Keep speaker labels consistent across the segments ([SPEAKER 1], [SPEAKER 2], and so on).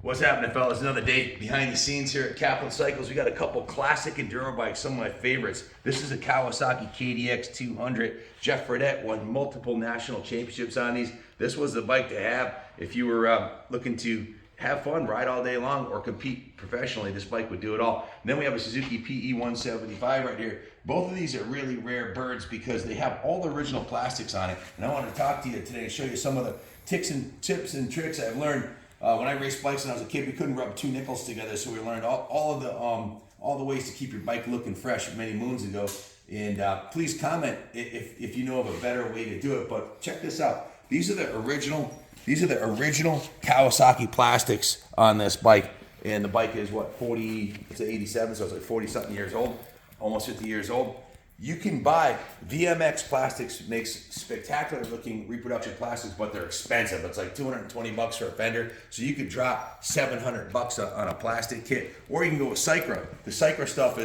[SPEAKER 1] What's happening, fellas? Another day behind the scenes here at Kaplan Cycles. We got a couple classic enduro bikes, some of my favorites. This is a Kawasaki KDX 200. Jeff Fredette won multiple national championships on these. This was the bike to have if you were looking to have fun, ride all day long, or compete professionally. This bike would do it all. And then we have a Suzuki PE 175 right here. Both of these are really rare birds because they have all the original plastics on it. And I want to talk to you today and show you some of the tips and tricks I've learned. When I raced bikes when I was a kid, we couldn't rub two nickels together, so we learned all the ways to keep your bike looking fresh many moons ago. And please comment if you know of a better way to do it. But check this out. These are the original Kawasaki plastics on this bike, and the bike is what, 40? It's an 87, so it's like 40 something years old, almost 50 years old. You can buy VMX Plastics, makes spectacular looking reproduction plastics, but they're expensive. It's like 220 bucks for a fender. So you could drop 700 bucks on a plastic kit, or you can go with Cycra. The Cycra stuff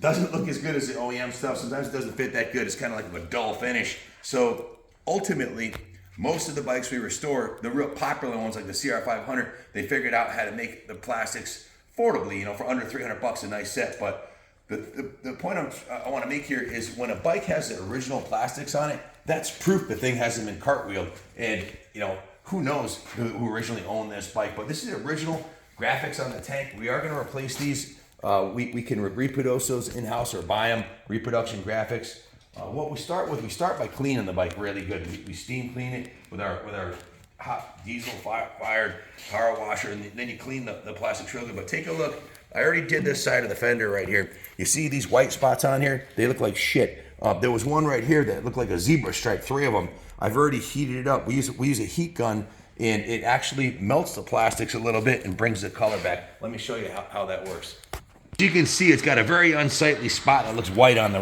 [SPEAKER 1] doesn't look as good as the OEM stuff. Sometimes it doesn't fit that good. It's kind of like a dull finish. So ultimately, most of the bikes we restore, the real popular ones like the CR500, they figured out how to make the plastics affordably, for under 300 bucks a nice set. But the point I want to make here is when a bike has the original plastics on it, that's proof the thing hasn't been cartwheeled. And who knows who originally owned this bike, but this is the original graphics on the tank. We are going to replace these. We can reproduce those in-house or buy them, reproduction graphics. What we start by cleaning the bike really good. We steam clean it with our hot diesel fired power washer, and then you clean the plastic real good. But take a look. I already did this side of the fender right here. You see these white spots on here? They look like shit. There was one right here that looked like a zebra stripe, 3 of them. I've already heated it up. We use a heat gun, and it actually melts the plastics a little bit and brings the color back. Let me show you how that works. You can see it's got a very unsightly spot that looks white on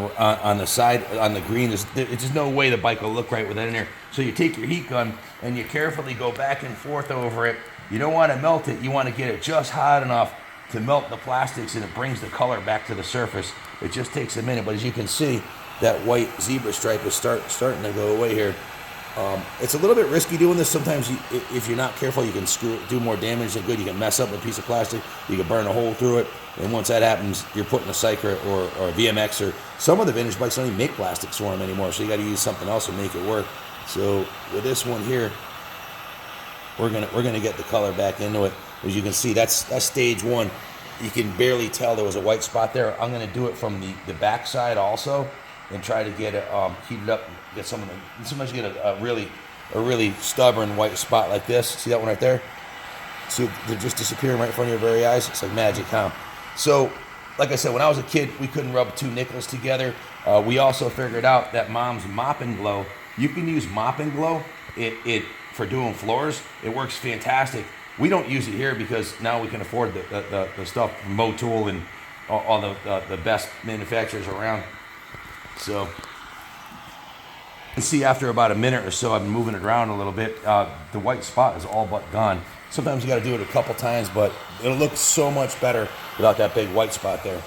[SPEAKER 1] the side, on the green. There's just no way the bike will look right with that in there. So you take your heat gun and you carefully go back and forth over it. You don't want to melt it. You want to get it just hot enough to melt the plastics, and it brings the color back to the surface. It just takes a minute, but as you can see, that white zebra stripe is starting to go away here. It's a little bit risky doing this. Sometimes if you're not careful, you can do more damage than good. You can mess up a piece of plastic. You can burn a hole through it. And once that happens, you're putting a Cycra or VMX, or some of the vintage bikes don't even make plastics for them anymore. So you got to use something else to make it work. So with this one here, we're gonna get the color back into it. As you can see, that's stage one. You can barely tell there was a white spot there. I'm gonna do it from the back side also, and try to get it heated up. Get some of the. Sometimes you get a really stubborn white spot like this. See that one right there? So they're just disappearing right in front of your very eyes. It's like magic, huh? So, like I said, when I was a kid, we couldn't rub two nickels together. We also figured out that Mom's Mop and Glow. You can use Mop and Glow. It for doing floors. It works fantastic. We don't use it here because now we can afford the stuff from Motul and all the best manufacturers around. So you can see after about a minute or so, I've been moving it around a little bit. The white spot is all but gone. Sometimes you got to do it a couple times, but it'll look so much better without that big white spot there.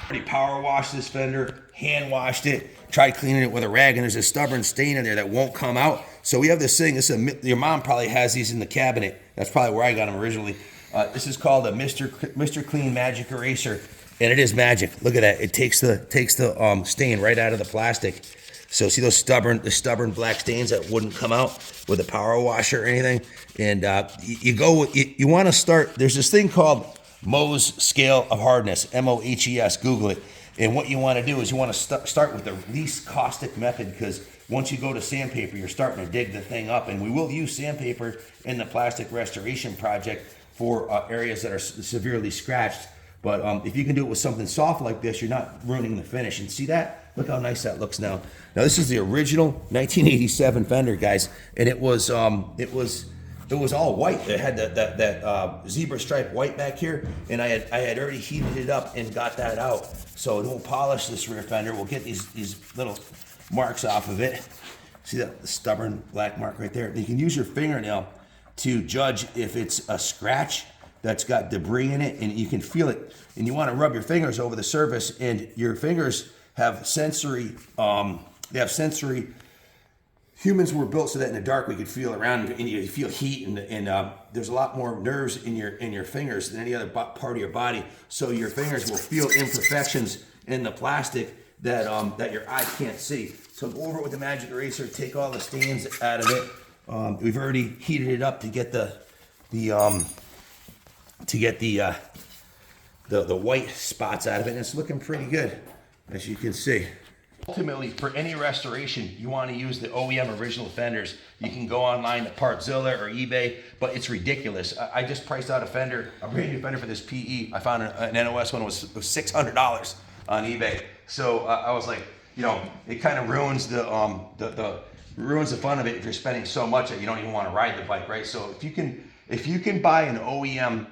[SPEAKER 1] Already power washed this fender, hand washed it, tried cleaning it with a rag, and there's a stubborn stain in there that won't come out. So we have this thing. Your mom probably has these in the cabinet. That's probably where I got them originally. This is called a Mr. Clean Magic Eraser, and it is magic. Look at that. It takes the stain right out of the plastic. So see those stubborn black stains that wouldn't come out with a power washer or anything. And you want to start. There's this thing called Mohs scale of hardness, MOHES. Google it. And what you want to do is you want to start with the least caustic method, because once you go to sandpaper, you're starting to dig the thing up. And we will use sandpaper in the plastic restoration project for areas that are severely scratched. But if you can do it with something soft like this, you're not ruining the finish. And see that? Look how nice that looks now. Now this is the original 1987 fender, guys, and it was all white. It had that zebra stripe white back here, and I had already heated it up and got that out. So we'll polish this rear fender. We'll get these little marks off of it. See that stubborn black mark right there? You can use your fingernail to judge if it's a scratch that's got debris in it, and you can feel it. And you want to rub your fingers over the surface, and your fingers have sensory humans were built so that in the dark we could feel around and you feel heat, and there's a lot more nerves in your fingers than any other part of your body. So your fingers will feel imperfections in the plastic that your eye can't see. So go over it with the magic eraser, take all the stains out of it. We've already heated it up to get the white spots out of it, and it's looking pretty good, as you can see. Ultimately, for any restoration, you want to use the OEM original fenders. You can go online to Partzilla or eBay, but it's ridiculous. I just priced out a brand new fender for this PE. I found an NOS one was $600 on eBay. So I was like, you know, it kind of ruins the fun of it if you're spending so much that you don't even want to ride the bike, right? So if you can buy an OEM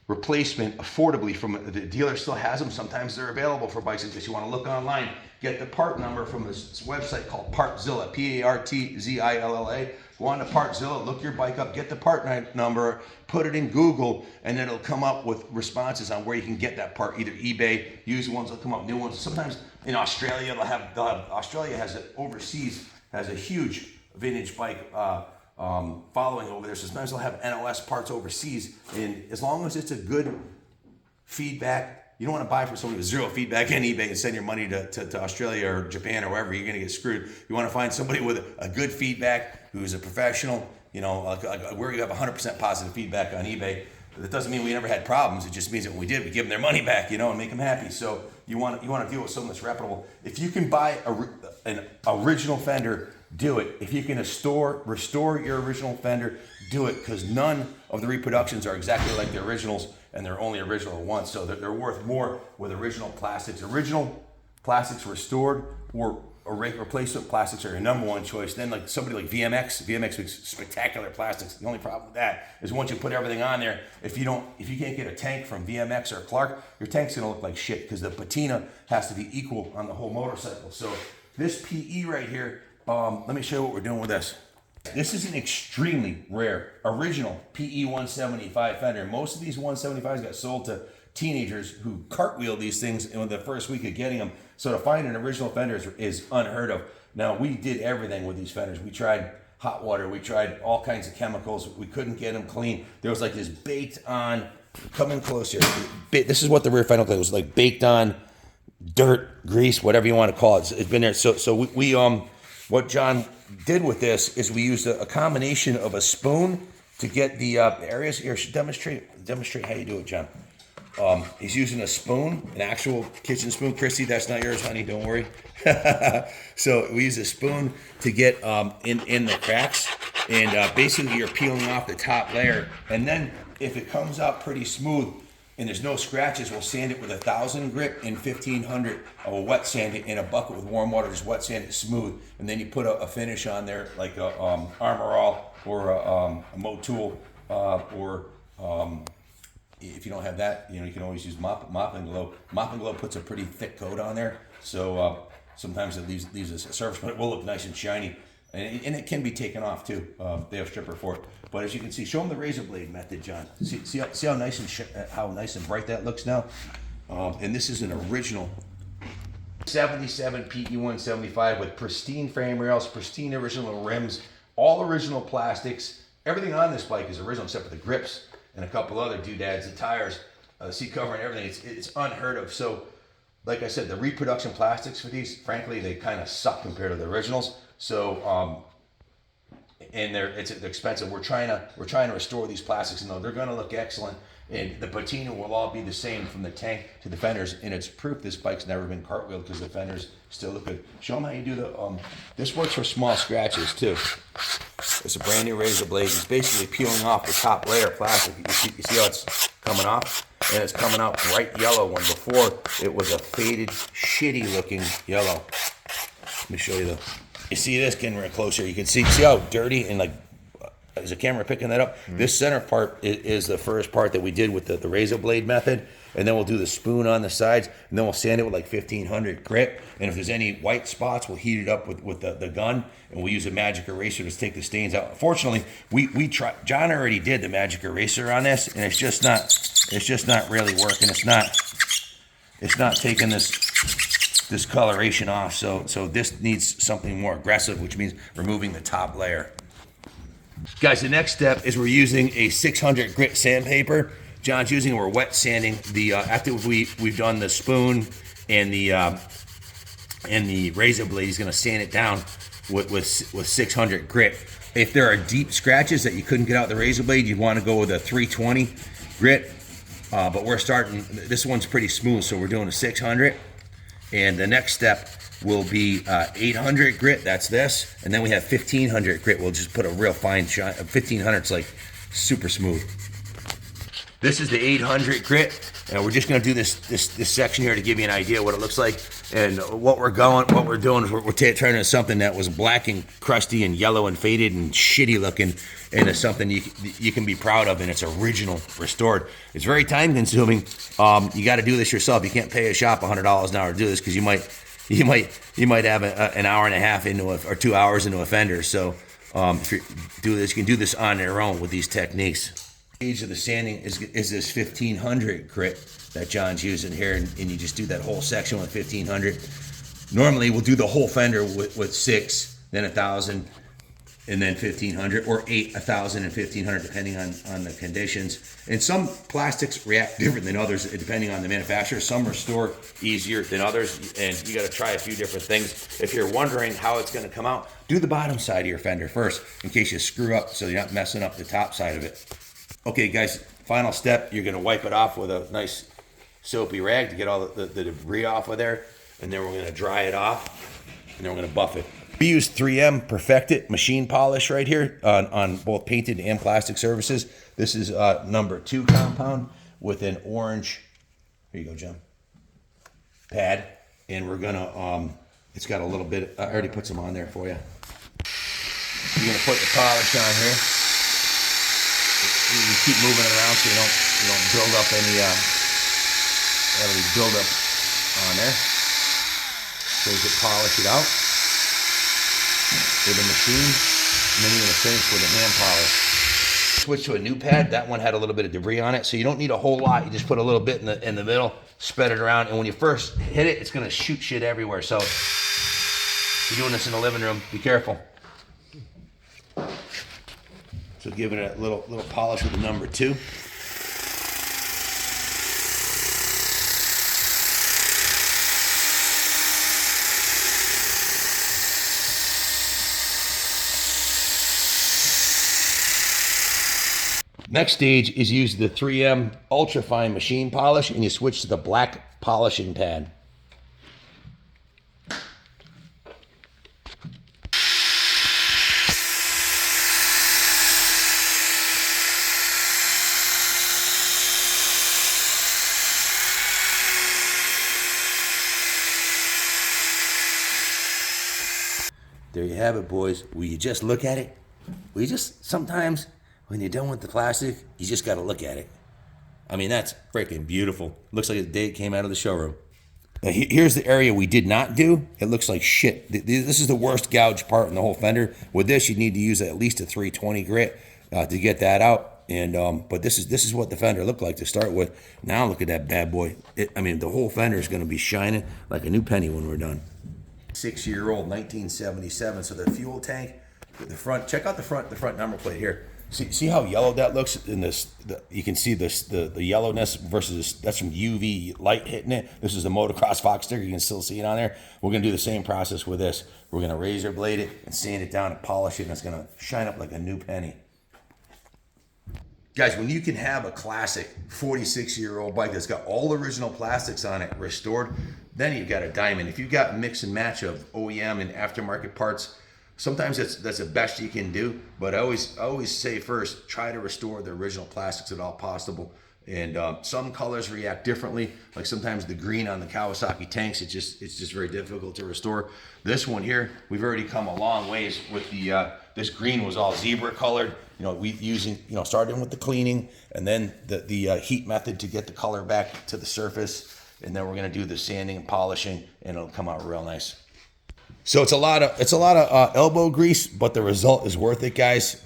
[SPEAKER 1] replacement affordably from the dealer, still has them. Sometimes they're available for bikes. In case you want to look online, get the part number from this website called Partzilla, Partzilla. Go on to Partzilla, look your bike up, get the part number, put it in Google, and then it'll come up with responses on where you can get that part. Either eBay, used ones will come up, new ones. Sometimes in Australia, Australia has a huge vintage bike following over there. So sometimes they'll have NOS parts overseas, and as long as it's a good feedback, you don't want to buy from somebody with zero feedback on eBay and send your money to Australia or Japan or wherever. You're going to get screwed. You want to find somebody with a good feedback, who's a professional, you know, where you have 100% positive feedback on eBay. That doesn't mean we never had problems. It just means that when we did, we give them their money back, you know, and make them happy. So you want to deal with someone that's reputable. If you can buy an original fender, do it. If you can restore your original fender, do it, because none of the reproductions are exactly like the originals, and they're only original once, so they're worth more with original plastics. Original plastics restored or replacement plastics are your number one choice. Then like somebody like VMX makes spectacular plastics. The only problem with that is once you put everything on there, if you can't get a tank from VMX or Clark, your tank's gonna look like shit, because the patina has to be equal on the whole motorcycle. So this PE right here, let me show you what we're doing with this. This is an extremely rare original PE 175 fender. Most of these 175s got sold to teenagers who cartwheel these things in the first week of getting them. So to find an original fender is unheard of. Now, we did everything with these fenders. We tried hot water. We tried all kinds of chemicals. We couldn't get them clean. There was like this baked on, come in closer. This is what the rear fender was like, baked on dirt, grease, whatever you want to call it. It's been there. So we what John did with this is we used a combination of a spoon to get the areas. Here, demonstrate how you do it, John. He's using a spoon, an actual kitchen spoon. Christy, that's not yours, honey, don't worry. So we use a spoon to get in the cracks, and basically you're peeling off the top layer, and then if it comes out pretty smooth and there's no scratches, we'll sand it with 1,000 grit and 1,500. We'll wet sand it in a bucket with warm water, just wet sand it smooth, and then you put a finish on there like a Armor All or a Motul or if you don't have that, you know, you can always use Mop and Glow. Mop and Glow puts a pretty thick coat on there, so sometimes it leaves a surface, but it will look nice and shiny, and it can be taken off too. They have stripper for it. But as you can see, show them the razor blade method, John. See how nice and bright that looks now. And this is an original 77 PE 175 with pristine frame rails, pristine original rims, all original plastics. Everything on this bike is original except for the grips and a couple other doodads, the tires, the seat cover and everything. It's unheard of. So, like I said, the reproduction plastics for these, frankly, they kind of suck compared to the originals. So, and they're expensive. We're trying to restore these plastics, and they're going to look excellent. And the patina will all be the same from the tank to the fenders, and it's proof this bike's never been cartwheeled because the fenders still look good. Show them how you do the. This works for small scratches too. It's a brand new razor blade. It's basically peeling off the top layer of plastic. You see how it's coming off, and it's coming out bright yellow when before it was a faded, shitty looking yellow. Let me show you the. You see this getting right closer. You can see how dirty and like. Is the camera picking that up? Mm-hmm. This center part is the first part that we did with the razor blade method, and then we'll do the spoon on the sides, and then we'll sand it with like 1,500 grit, and if there's any white spots, we'll heat it up with the gun, and we'll use a magic eraser to take the stains out. Fortunately, we tried. John already did the magic eraser on this, and it's just not really working. It's not taking this discoloration off. So this needs something more aggressive, which means removing the top layer. Guys, the next step is we're using a 600 grit sandpaper. John's using, we're wet sanding the after we've done the spoon and the razor blade. He's gonna sand it down with 600 grit. If there are deep scratches that you couldn't get out the razor blade, you'd want to go with a 320 grit. But we're starting, this one's pretty smooth, so we're doing a 600. And the next step will be 800 grit, that's this. And then we have 1500 grit. We'll just put a real fine shine. 1500 is like super smooth. This is the 800 grit. And we're just gonna do this section here to give you an idea what it looks like. And what we're doing is we're turning something that was black and crusty and yellow and faded and shitty looking into something you can be proud of, and it's original, restored. It's very time consuming. You got to do this yourself. You can't pay a shop $100 an hour to do this because you might have an hour and a half or 2 hours into a fender. So if you do this, you can do this on your own with these techniques. Age of the sanding is this 1500 grit that John's using here, and you just do that whole section with 1500. Normally we'll do the whole fender with 6, then 1000, and then 1500, or 8, 1000, and 1500, depending on the conditions. And some plastics react different than others depending on the manufacturer. Some restore easier than others, and you got to try a few different things. If you're wondering how it's going to come out, do the bottom side of your fender first in case you screw up, so you're not messing up the top side of it. Okay, guys, final step, you're going to wipe it off with a nice soapy rag to get all the debris off of there, and then we're going to dry it off, and then we're going to buff it. We use 3M Perfect-It machine polish right here on both painted and plastic surfaces. This is number 2 compound with an orange, here you go, John, pad, and we're going to, it's got a little bit, I already put some on there for you. You're going to put the polish on here. You keep moving it around so you don't build up any build up on there. So you can polish it out with a machine, and then you're gonna finish with a hand polish. Switch to a new pad. That one had a little bit of debris on it, so you don't need a whole lot. You just put a little bit in the middle, spread it around, and when you first hit it, it's gonna shoot shit everywhere. So if you're doing this in the living room, be careful. So give it a little polish with the number 2. Next stage is use the 3M Ultra Fine machine polish, and you switch to the black polishing pad. There you have it, boys. Will you just look at it? Will you just, sometimes when you're done with the plastic, you just gotta look at it. I mean, that's freaking beautiful. Looks like the day it came out of the showroom. Now, here's the area we did not do. It looks like shit. This is the worst gouge part in the whole fender. With this, you need to use at least a 320 grit to get that out. And but this is what the fender looked like to start with. Now look at that bad boy. I mean, the whole fender is gonna be shining like a new penny when we're done. 6-year-old 1977. So the fuel tank, the front. Check out the front number plate here. See how yellow that looks in this. You can see this the yellowness versus that's from UV light hitting it. This is the motocross Fox sticker. You can still see it on there. We're gonna do the same process with this. We're gonna razor blade it and sand it down and polish it, and it's gonna shine up like a new penny. Guys, when you can have a classic 46-year-old bike that's got all original plastics on it restored, then you've got a diamond. If you've got mix and match of OEM and aftermarket parts, sometimes that's the best you can do. But I always say first, try to restore the original plastics at all possible. And some colors react differently. Like sometimes the green on the Kawasaki tanks, it's just very difficult to restore. This one here, we've already come a long ways with the this green was all zebra colored. You know, we using, you know, starting with the cleaning and then the heat method to get the color back to the surface. And then we're gonna do the sanding and polishing, and it'll come out real nice. So it's a lot of elbow grease, but the result is worth it, guys.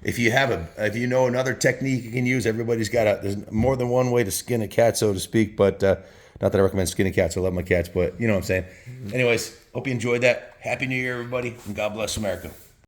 [SPEAKER 1] If you know another technique you can use, there's more than one way to skin a cat, so to speak. But Not that I recommend skinny cats. I love my cats, but you know what I'm saying. Anyways, hope you enjoyed that. Happy New Year, everybody, and God bless America.